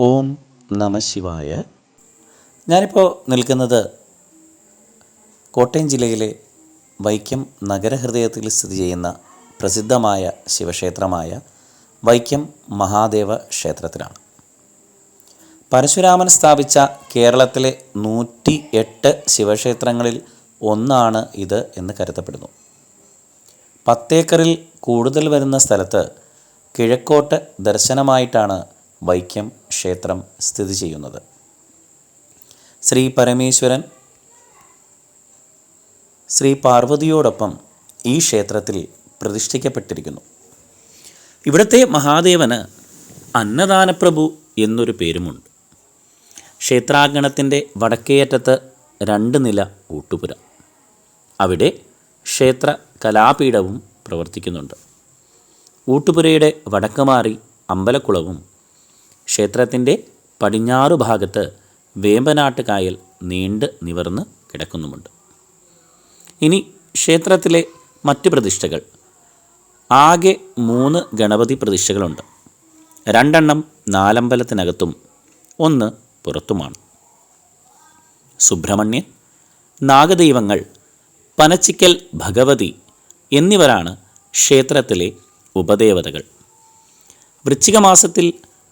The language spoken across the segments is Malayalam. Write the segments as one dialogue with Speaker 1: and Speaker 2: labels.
Speaker 1: ഓം നമ ശിവായ. ഞാനിപ്പോൾ നിൽക്കുന്നത് കോട്ടയം ജില്ലയിലെ വൈക്കം നഗരഹൃദയത്തിൽ സ്ഥിതി ചെയ്യുന്ന പ്രസിദ്ധമായ ശിവക്ഷേത്രമായ വൈക്കം മഹാദേവ ക്ഷേത്രത്തിലാണ്. പരശുരാമൻ സ്ഥാപിച്ച കേരളത്തിലെ 108 ശിവക്ഷേത്രങ്ങളിൽ ഒന്നാണ് ഇത് എന്ന് കരുതപ്പെടുന്നു. 10 ഏക്കറിൽ കൂടുതൽ വരുന്ന സ്ഥലത്ത് കിഴക്കോട്ട് ദർശനമായിട്ടാണ് വൈക്കം ക്ഷേത്രം സ്ഥിതി ചെയ്യുന്നത്. ശ്രീ പരമേശ്വരൻ ശ്രീ പാർവതിയോടൊപ്പം ഈ ക്ഷേത്രത്തിൽ പ്രതിഷ്ഠിക്കപ്പെട്ടിരിക്കുന്നു. ഇവിടുത്തെ മഹാദേവന് അന്നദാനപ്രഭു എന്നൊരു പേരുമുണ്ട്. ക്ഷേത്രാങ്കണത്തിൻ്റെ വടക്കേയറ്റത്ത് 2 നില ഊട്ടുപുര, അവിടെ ക്ഷേത്ര കലാപീഠവും പ്രവർത്തിക്കുന്നുണ്ട്. ഊട്ടുപുരയുടെ വടക്കുമാറി അമ്പലക്കുളവും ക്ഷേത്രത്തിൻ്റെ പടിഞ്ഞാറു ഭാഗത്ത് വേമ്പനാട്ട് കായൽ നീണ്ട് നിവർന്ന് കിടക്കുന്നുമുണ്ട്. ഇനി ക്ഷേത്രത്തിലെ മറ്റ് പ്രതിഷ്ഠകൾ. ആകെ 3 ഗണപതി പ്രതിഷ്ഠകളുണ്ട്. 2 നാലമ്പലത്തിനകത്തും 1 പുറത്തുമാണ്. സുബ്രഹ്മണ്യൻ, നാഗദൈവങ്ങൾ, പനച്ചിക്കൽ ഭഗവതി എന്നിവരാണ് ക്ഷേത്രത്തിലെ ഉപദേവതകൾ. വൃശ്ചിക മാസത്തിൽ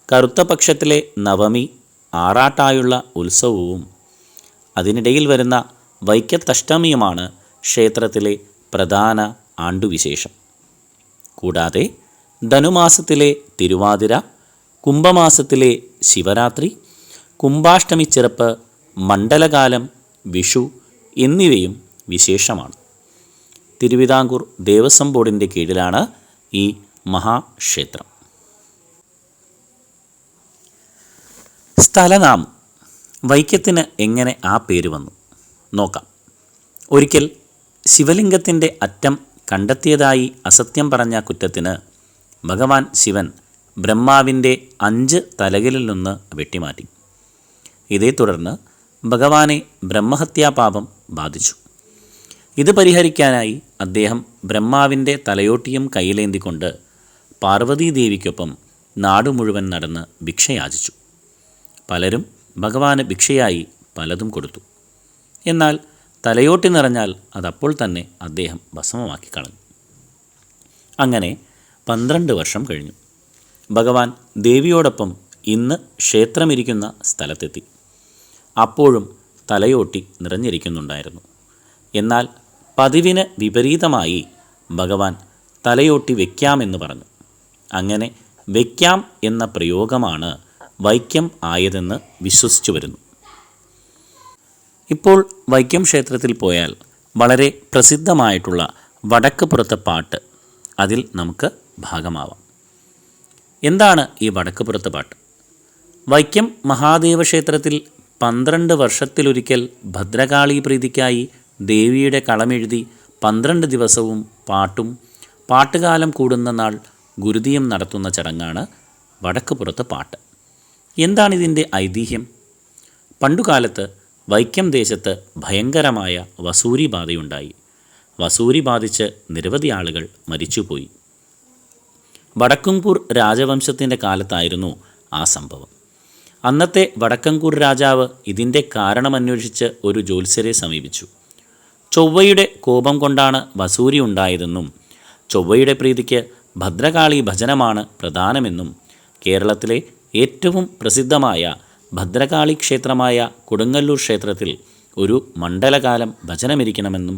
Speaker 1: കറുത്ത പക്ഷത്തിലെ നവമി ആറാട്ടായുള്ള ഉത്സവവും അതിനിടയിൽ വരുന്ന വൈക്കത്തഷ്ടമിയുമാണ് ക്ഷേത്രത്തിലെ പ്രധാന ആണ്ടുവിശേഷം. കൂടാതെ ധനുമാസത്തിലെ തിരുവാതിര, കുംഭമാസത്തിലെ ശിവരാത്രി, കുംഭാഷ്ടമി ചെറുപ്പ്, മണ്ഡലകാലം, വിഷു എന്നിവയും വിശേഷമാണ്. തിരുവിതാംകൂർ ദേവസ്വം ബോർഡിൻ്റെ കീഴിലാണ് ഈ മഹാക്ഷേത്രം. സ്ഥലനാമം. വൈക്കത്തിന് എങ്ങനെ ആ പേര് വന്നു നോക്കാം. ഒരിക്കൽ ശിവലിംഗത്തിൻ്റെ അറ്റം കണ്ടെത്തിയതായി അസത്യം പറഞ്ഞ കുറ്റത്തിന് ഭഗവാൻ ശിവൻ ബ്രഹ്മാവിൻ്റെ 5 തലകളിലൊന്ന് വെട്ടിമാറ്റി. ഇതേ തുടർന്ന് ഭഗവാനെ ബ്രഹ്മഹത്യാപാപം ബാധിച്ചു. ഇത് പരിഹരിക്കാനായി അദ്ദേഹം ബ്രഹ്മാവിൻ്റെ തലയോട്ടിയും കയ്യിലേന്തിക്കൊണ്ട് പാർവതീദേവിക്കൊപ്പം നാടു മുഴുവൻ നടന്ന് ഭിക്ഷയാചിച്ചു. പലരും ഭഗവാന് ഭിക്ഷയായി പലതും കൊടുത്തു. എന്നാൽ തലയോട്ടി നിറഞ്ഞാൽ അതപ്പോൾ തന്നെ അദ്ദേഹം ഭസ്മമാക്കി കളഞ്ഞു. അങ്ങനെ 12 വർഷം കഴിഞ്ഞു. ഭഗവാൻ ദേവിയോടൊപ്പം ഇന്ന് ക്ഷേത്രമിരിക്കുന്ന സ്ഥലത്തെത്തി. അപ്പോഴും തലയോട്ടി നിറഞ്ഞിരിക്കുന്നുണ്ടായിരുന്നു. എന്നാൽ പതിവിന് വിപരീതമായി ഭഗവാൻ തലയോട്ടി വയ്ക്കാമെന്ന് പറഞ്ഞു. അങ്ങനെ വയ്ക്കാം എന്ന പ്രയോഗമാണ് വൈക്കം ആയതെന്ന് വിശ്വസിച്ചു വരുന്നു. ഇപ്പോൾ വൈക്കം ക്ഷേത്രത്തിൽ പോയാൽ വളരെ പ്രസിദ്ധമായിട്ടുള്ള വടക്ക് പുറത്തെ പാട്ട് അതിൽ നമുക്ക് ഭാഗമാവാം. എന്താണ് ഈ വടക്ക് പുറത്തെ പാട്ട്? വൈക്കം മഹാദേവ ക്ഷേത്രത്തിൽ 12 വർഷത്തിലൊരിക്കൽ ഭദ്രകാളി പ്രീതിക്കായി ദേവിയുടെ കളമെഴുതി 12 ദിവസവും പാട്ടും പാട്ടുകാലം കൂടുന്ന നാൾ ഗുരുതിയും നടത്തുന്ന ചടങ്ങാണ് വടക്ക് പുറത്തെ പാട്ട്. എന്താണിതിൻ്റെ ഐതിഹ്യം? പണ്ടുകാലത്ത് വൈക്കം ദേശത്ത് ഭയങ്കരമായ വസൂരി ബാധയുണ്ടായി. വസൂരി ബാധിച്ച് നിരവധി ആളുകൾ മരിച്ചുപോയി. വടക്കംകൂർ രാജവംശത്തിൻ്റെ കാലത്തായിരുന്നു ആ സംഭവം. അന്നത്തെ വടക്കംകൂർ രാജാവ് ഇതിൻ്റെ കാരണമന്വേഷിച്ച് ഒരു ജ്യോത്സ്യരെ സമീപിച്ചു. ചൊവ്വയുടെ കോപം കൊണ്ടാണ് വസൂരി ഉണ്ടായതെന്നും ചൊവ്വയുടെ പ്രീതിക്ക് ഭദ്രകാളി ഭജനമാണ് പ്രധാനമെന്നും കേരളത്തിലെ ഏറ്റവും പ്രസിദ്ധമായ ഭദ്രകാളി ക്ഷേത്രമായ കൊടുങ്ങല്ലൂർ ക്ഷേത്രത്തിൽ ഒരു മണ്ഡലകാലം ഭജനമിരിക്കണമെന്നും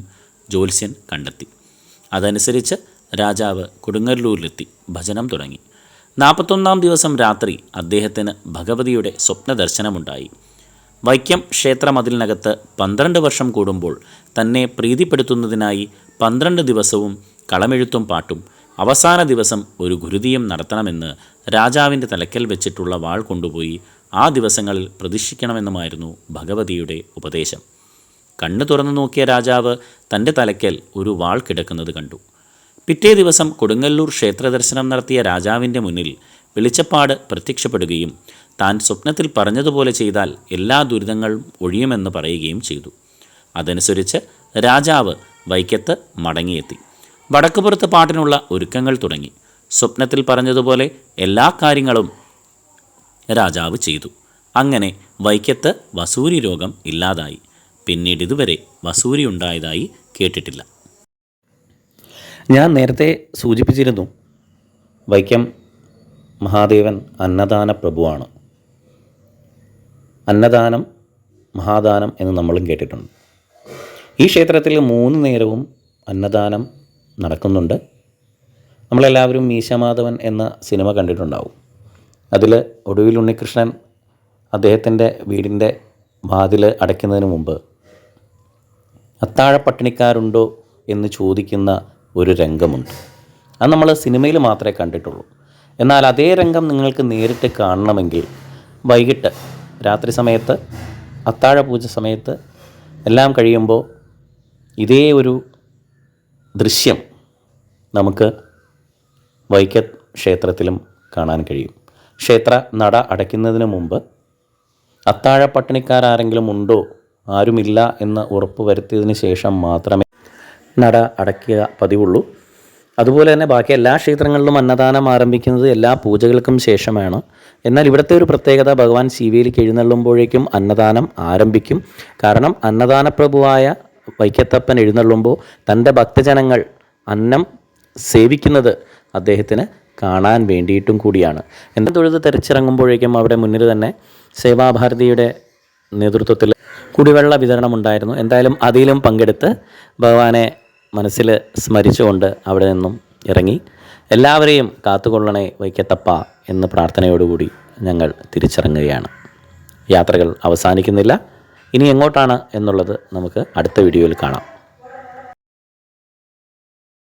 Speaker 1: ജ്യോത്സ്യൻ കണ്ടെത്തി. അതനുസരിച്ച് രാജാവ് കൊടുങ്ങല്ലൂരിലെത്തി ഭജനം തുടങ്ങി. 41 ദിവസം രാത്രി അദ്ദേഹത്തിന് ഭഗവതിയുടെ സ്വപ്നദർശനമുണ്ടായി. വൈക്കം ക്ഷേത്രമതിലിനകത്ത് 12 വർഷം കൂടുമ്പോൾ തന്നെ പ്രീതിപ്പെടുത്തുന്നതിനായി 12 ദിവസവും കളമെഴുത്തും പാട്ടും അവസാന ദിവസം ഒരു ഗുരുതിയും നടത്തണമെന്ന് രാജാവിൻ്റെ തലയ്ക്കൽ വെച്ചിട്ടുള്ള വാൾ കൊണ്ടുപോയി ആ ദിവസങ്ങളിൽ പ്രതിഷ്ഠിക്കണമെന്നുമായിരുന്നു ഭഗവതിയുടെ ഉപദേശം. കണ്ണു തുറന്നു നോക്കിയ രാജാവ് തൻ്റെ തലയ്ക്കൽ ഒരു വാൾ കിടക്കുന്നത് കണ്ടു. പിറ്റേ ദിവസം കൊടുങ്ങല്ലൂർ ക്ഷേത്രദർശനം നടത്തിയ രാജാവിൻ്റെ മുന്നിൽ വെളിച്ചപ്പാട് പ്രത്യക്ഷപ്പെടുകയും താൻ സ്വപ്നത്തിൽ പറഞ്ഞതുപോലെ ചെയ്താൽ എല്ലാ ദുരിതങ്ങളും ഒഴിയുമെന്ന് പറയുകയും ചെയ്തു. അതനുസരിച്ച് രാജാവ് വൈക്കത്ത് മടങ്ങിയെത്തി. വടക്കുപുറത്ത് പാട്ടിനുള്ള ഒരുക്കങ്ങൾ തുടങ്ങി. സ്വപ്നത്തിൽ പറഞ്ഞതുപോലെ എല്ലാ കാര്യങ്ങളും രാജാവ് ചെയ്തു. അങ്ങനെ വൈക്കത്ത് വസൂരി രോഗം ഇല്ലാതായി. പിന്നീട് ഇതുവരെ വസൂരി ഉണ്ടായതായി കേട്ടിട്ടില്ല. ഞാൻ നേരത്തെ സൂചിപ്പിച്ചിരുന്നു, വൈക്കം മഹാദേവൻ അന്നദാന പ്രഭുവാണ്. അന്നദാനം മഹാദാനം എന്ന് നമ്മളും കേട്ടിട്ടുണ്ട്. ഈ ക്ഷേത്രത്തിൽ 3 നേരവും അന്നദാനം നടക്കുന്നുണ്ട്. നമ്മളെല്ലാവരും മീശമാധവൻ എന്ന സിനിമ കണ്ടിട്ടുണ്ടാവും. അതിൽ ഒടുവിൽ ഉണ്ണികൃഷ്ണൻ അദ്ദേഹത്തിൻ്റെ വീടിൻ്റെ വാതിൽ അടയ്ക്കുന്നതിന് മുമ്പ് അത്താഴ പട്ടിണിക്കാരുണ്ടോ എന്ന് ചോദിക്കുന്ന ഒരു രംഗമുണ്ട്. അത് നമ്മൾ സിനിമയിൽ മാത്രമേ കണ്ടിട്ടുള്ളൂ. എന്നാൽ അതേ രംഗം നിങ്ങൾക്ക് നേരിട്ട് കാണണമെങ്കിൽ വൈകിട്ട് രാത്രി സമയത്ത് അത്താഴ പൂജ സമയത്ത് എല്ലാം കഴിയുമ്പോൾ ഇതേ ഒരു ദൃശ്യം നമുക്ക് വൈക്കത്ത് ക്ഷേത്രത്തിലും കാണാൻ കഴിയും. ക്ഷേത്ര നട അടയ്ക്കുന്നതിന് മുമ്പ് അത്താഴ പട്ടിണിക്കാരെങ്കിലും ഉണ്ടോ, ആരുമില്ല എന്ന് ഉറപ്പ് വരുത്തിയതിന് ശേഷം മാത്രമേ നട അടയ്ക്കുക പതിവുള്ളൂ. അതുപോലെ തന്നെ ബാക്കി എല്ലാ ക്ഷേത്രങ്ങളിലും അന്നദാനം ആരംഭിക്കുന്നത് എല്ലാ പൂജകൾക്കും ശേഷമാണ്. എന്നാൽ ഇവിടുത്തെ ഒരു പ്രത്യേകത, ഭഗവാൻ ശിവേലിക്ക് എഴുന്നള്ളുമ്പോഴേക്കും അന്നദാനം ആരംഭിക്കും. കാരണം അന്നദാനപ്രഭുവായ വൈക്കത്തപ്പൻ എഴുന്നള്ളുമ്പോൾ തൻ്റെ ഭക്തജനങ്ങൾ അന്നം സേവിക്കുന്നത് അദ്ദേഹത്തിന് കാണാൻ വേണ്ടിയിട്ടും കൂടിയാണ്. എൻ്റെ തൊഴുത് തെരച്ചിറങ്ങുമ്പോഴേക്കും അവിടെ മുന്നിൽ തന്നെ സേവാഭാരതിയുടെ നേതൃത്വത്തിൽ കുടിവെള്ള വിതരണമുണ്ടായിരുന്നു. എന്തായാലും അതിലും പങ്കെടുത്ത് ഭഗവാനെ മനസ്സിൽ സ്മരിച്ചുകൊണ്ട് അവിടെ നിന്നും ഇറങ്ങി. എല്ലാവരെയും കാത്തുകൊള്ളണേ വൈക്കത്തപ്പ എന്ന പ്രാർത്ഥനയോടുകൂടി ഞങ്ങൾ തിരിച്ചിറങ്ങുകയാണ്. യാത്രകൾ അവസാനിക്കുന്നില്ല. ഇനി എങ്ങോട്ടാണ് എന്നുള്ളത് നമുക്ക് അടുത്ത വീഡിയോയിൽ കാണാം.